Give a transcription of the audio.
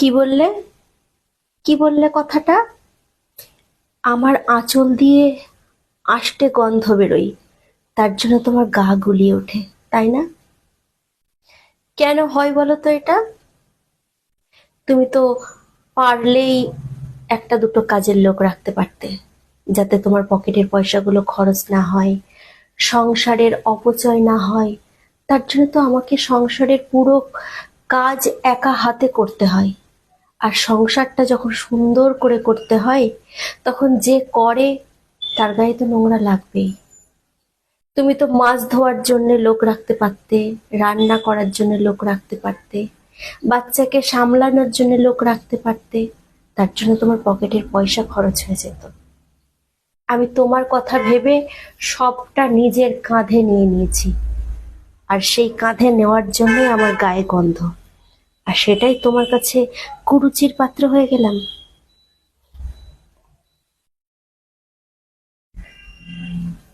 কি বললে? কি বললে কথাটা? আমার আঁচল দিয়ে আষ্টে গন্ধ বেরোই, তার জন্য তোমার গা গুলিয়ে ওঠে, তাই না? কেন হয় বলো তো এটা? তুমি তো পারলেই একটা দুটো কাজের লোক রাখতে পারতে, যাতে তোমার পকেটের পয়সাগুলো খরচ না হয়, সংসারের অপচয় না হয়। তার জন্য তো আমাকে সংসারের পুরো কাজ একা হাতে করতে হয়। আর সংসারটা যখন সুন্দর করে করতে হয়, তখন যে করে তার গায়ে তো নোংরা লাগবেই। তুমি তো মাছ ধোয়ার জন্য লোক রাখতে পারতে, রান্না করার জন্য লোক রাখতে পারতে, বাচ্চাকে সামলানোর জন্য লোক রাখতে পারতে। তার জন্য তোমার পকেটের পয়সা খরচ হয়ে যেত। আমি তোমার কথা ভেবে সবটা নিজের কাঁধে নিয়ে নিয়েছি, আর সেই কাঁধে নেওয়ার জন্যই আমার গায়ে গন্ধ। আর সেটাই তোমার কাছে কুরুচির পাত্র হয়ে গেলাম।